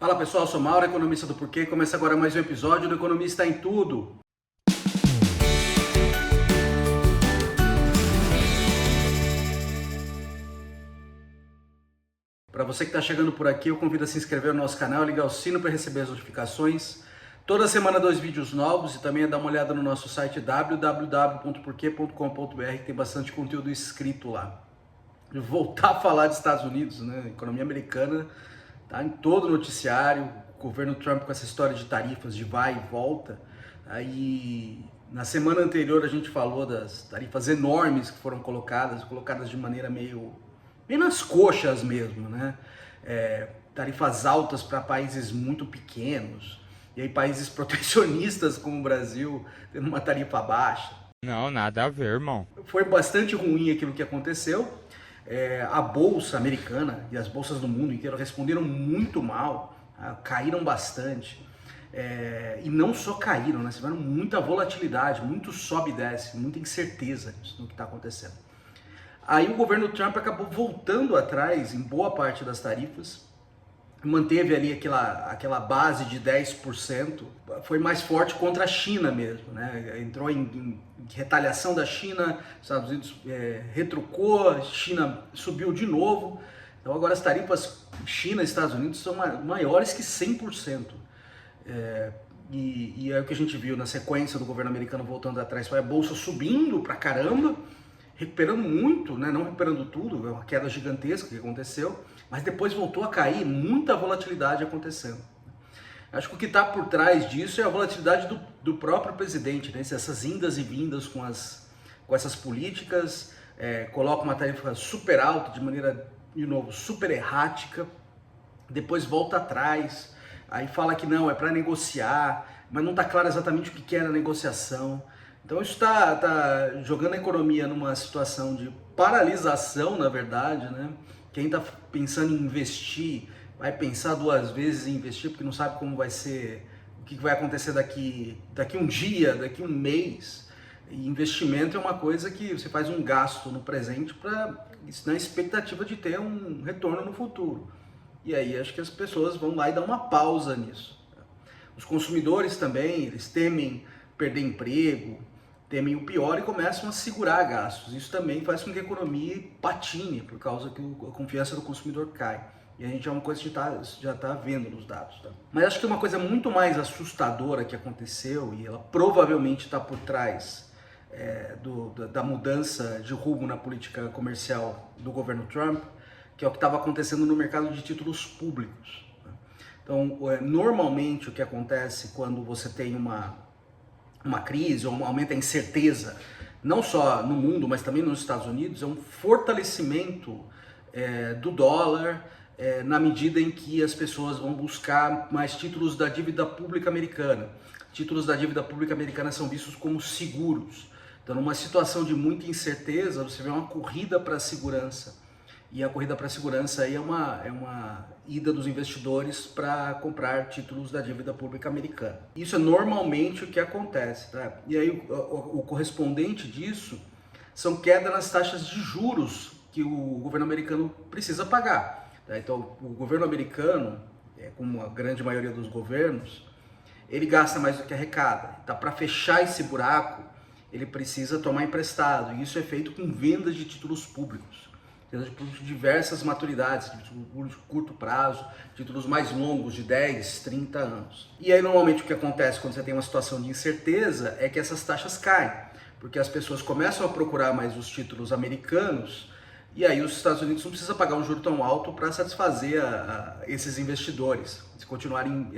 Fala pessoal, eu sou Mauro, economista do Porquê. Começa agora mais um episódio do Economista em Tudo. Para você que está chegando por aqui, eu convido a se inscrever no nosso canal e ligar o sino para receber as notificações. Toda semana 2 vídeos novos e também dá uma olhada no nosso site www.porquê.com.br, que tem bastante conteúdo escrito lá. E voltar a falar dos Estados Unidos, né? A economia americana está em todo o noticiário. O governo Trump com essa história de tarifas, de vai e volta. Aí, na semana anterior a gente falou das tarifas enormes que foram colocadas de maneira meio nas coxas mesmo, né? Tarifas altas para países muito pequenos, e aí países protecionistas como o Brasil tendo uma tarifa baixa. Não, nada a ver, irmão. Foi bastante ruim aquilo que aconteceu. A bolsa americana e as bolsas do mundo inteiro responderam muito mal, caíram bastante. E não só caíram, né? Tiveram muita volatilidade, muito sobe e desce, muita incerteza no que está acontecendo. Aí o governo Trump acabou voltando atrás em boa parte das tarifas, manteve ali aquela base de 10%, foi mais forte contra a China mesmo, né? Entrou em retaliação da China, Estados Unidos retrucou, a China subiu de novo. Então agora as tarifas China e Estados Unidos são maiores que 100%. E é o que a gente viu na sequência do governo americano voltando atrás, foi a bolsa subindo pra caramba, recuperando muito, né? Não recuperando tudo, é uma queda gigantesca que aconteceu, mas depois voltou a cair, muita volatilidade acontecendo. Acho que o que está por trás disso é a volatilidade do próprio presidente, né? Essas indas e vindas com essas políticas, coloca uma tarifa super alta, de maneira, de novo, super errática, depois volta atrás, aí fala que não, é para negociar, mas não está claro exatamente o que era a negociação. Então isso está jogando a economia numa situação de paralisação, na verdade, né? Quem está pensando em investir vai pensar duas vezes em investir, porque não sabe como vai ser, o que vai acontecer daqui um dia, daqui um mês. E investimento é uma coisa que você faz um gasto no presente na expectativa de ter um retorno no futuro. E aí acho que as pessoas vão lá e dar uma pausa nisso. Os consumidores também, eles temem perder emprego, temem o pior e começam a segurar gastos. Isso também faz com que a economia patine, por causa que a confiança do consumidor cai. E a gente é uma coisa que já está vendo nos dados. Tá? Mas acho que uma coisa muito mais assustadora que aconteceu, e ela provavelmente está por trás da mudança de rumo na política comercial do governo Trump, que é o que estava acontecendo no mercado de títulos públicos. Tá? Então, normalmente o que acontece quando você tem uma crise, ou aumenta a incerteza, não só no mundo, mas também nos Estados Unidos, é um fortalecimento do dólar, na medida em que as pessoas vão buscar mais títulos da dívida pública americana. Títulos da dívida pública americana são vistos como seguros. Então, numa situação de muita incerteza, você vê uma corrida para a segurança. E a corrida para a segurança aí é uma ida dos investidores para comprar títulos da dívida pública americana. Isso é normalmente o que acontece, tá? E aí o correspondente disso são queda nas taxas de juros que o governo americano precisa pagar. Tá? Então o governo americano, como a grande maioria dos governos, ele gasta mais do que arrecada. Tá? Para fechar esse buraco, ele precisa tomar emprestado. E isso é feito com vendas de títulos públicos. De diversas maturidades, títulos de curto prazo, títulos mais longos, de 10, 30 anos. E aí normalmente o que acontece quando você tem uma situação de incerteza é que essas taxas caem, porque as pessoas começam a procurar mais os títulos americanos, e aí os Estados Unidos não precisam pagar um juro tão alto para satisfazer esses investidores, se continuarem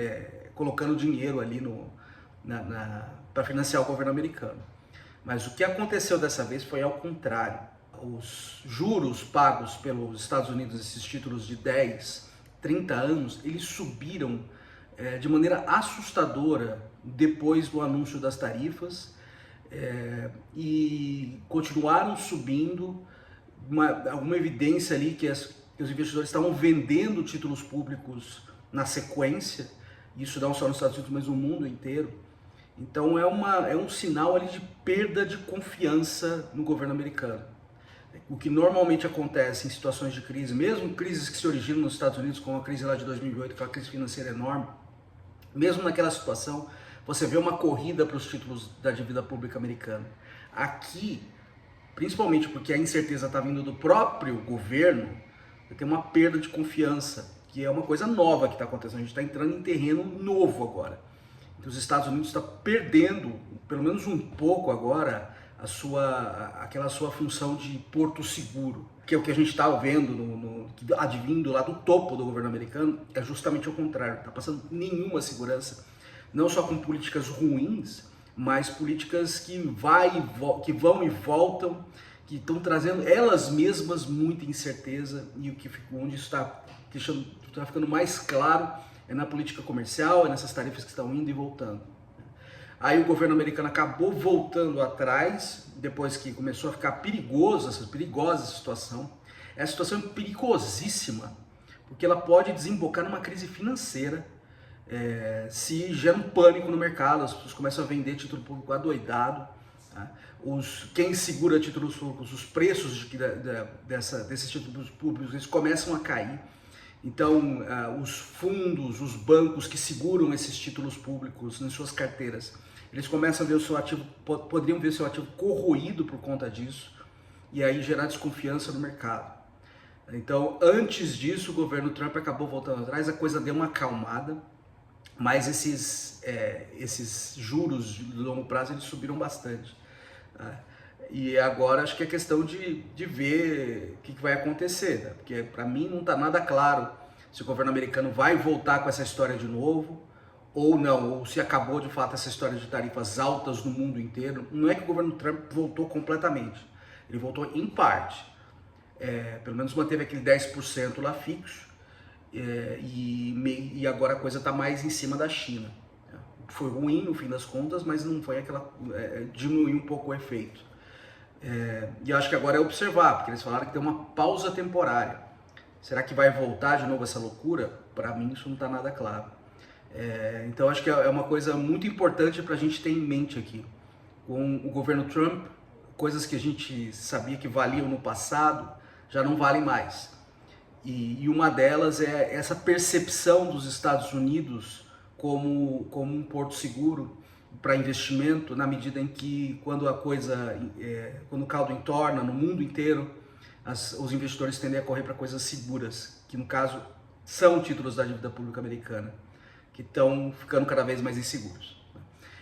colocando dinheiro ali para financiar o governo americano. Mas o que aconteceu dessa vez foi ao contrário. Os juros pagos pelos Estados Unidos, esses títulos de 10, 30 anos, eles subiram de maneira assustadora depois do anúncio das tarifas e continuaram subindo. Alguma evidência ali que os investidores estavam vendendo títulos públicos na sequência, isso não só nos Estados Unidos, mas no mundo inteiro. Então é um sinal ali de perda de confiança no governo americano. O que normalmente acontece em situações de crise, mesmo crises que se originam nos Estados Unidos, como a crise lá de 2008, aquela crise financeira enorme, mesmo naquela situação, você vê uma corrida para os títulos da dívida pública americana. Aqui, principalmente porque a incerteza está vindo do próprio governo, tem uma perda de confiança, que é uma coisa nova que está acontecendo. A gente está entrando em terreno novo agora. Então, os Estados Unidos estão perdendo, pelo menos um pouco agora, aquela sua função de porto seguro, que é o que a gente está vendo, advindo lá do topo do governo americano, é justamente o contrário. Está passando nenhuma segurança, não só com políticas ruins, mas políticas que vão e voltam, que estão trazendo elas mesmas muita incerteza, e onde isso está ficando mais claro é na política comercial, é nessas tarifas que estão indo e voltando. Aí o governo americano acabou voltando atrás, depois que começou a ficar perigosa essa situação. Essa situação é perigosíssima, porque ela pode desembocar numa crise financeira, se gera um pânico no mercado, as pessoas começam a vender título público adoidado, tá? Quem segura títulos públicos, os preços desses títulos públicos, eles começam a cair. Então, os fundos, os bancos que seguram esses títulos públicos em suas carteiras, eles começam a ver o seu ativo, poderiam ver o seu ativo corroído por conta disso, e aí gerar desconfiança no mercado. Então, antes disso, o governo Trump acabou voltando atrás, a coisa deu uma acalmada, mas esses juros de longo prazo eles subiram bastante. Tá? E agora acho que é questão de ver o que vai acontecer, né? Porque para mim não está nada claro se o governo americano vai voltar com essa história de novo ou não, ou se acabou de fato essa história de tarifas altas no mundo inteiro. Não é que o governo Trump voltou completamente, ele voltou em parte, pelo menos manteve aquele 10% lá fixo, e agora a coisa está mais em cima da China. Foi ruim no fim das contas, mas não foi diminuiu um pouco o efeito. E eu acho que agora é observar, porque eles falaram que tem uma pausa temporária. Será que vai voltar de novo essa loucura? Para mim isso não está nada claro. Então acho que é uma coisa muito importante para a gente ter em mente aqui. Com o governo Trump, coisas que a gente sabia que valiam no passado, já não valem mais. E uma delas é essa percepção dos Estados Unidos como um porto seguro para investimento, na medida em que quando o caldo entorna no mundo inteiro, os investidores tendem a correr para coisas seguras, que no caso são títulos da dívida pública americana, que estão ficando cada vez mais inseguros.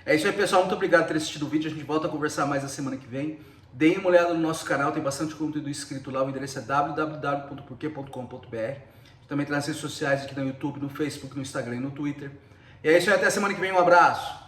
É isso aí, pessoal, muito obrigado por ter assistido o vídeo, a gente volta a conversar mais na semana que vem. Deem uma olhada no nosso canal, tem bastante conteúdo escrito lá, o endereço é www.porquê.com.br. Também tem nas redes sociais aqui no YouTube, no Facebook, no Instagram e no Twitter. E é isso aí, até a semana que vem, um abraço!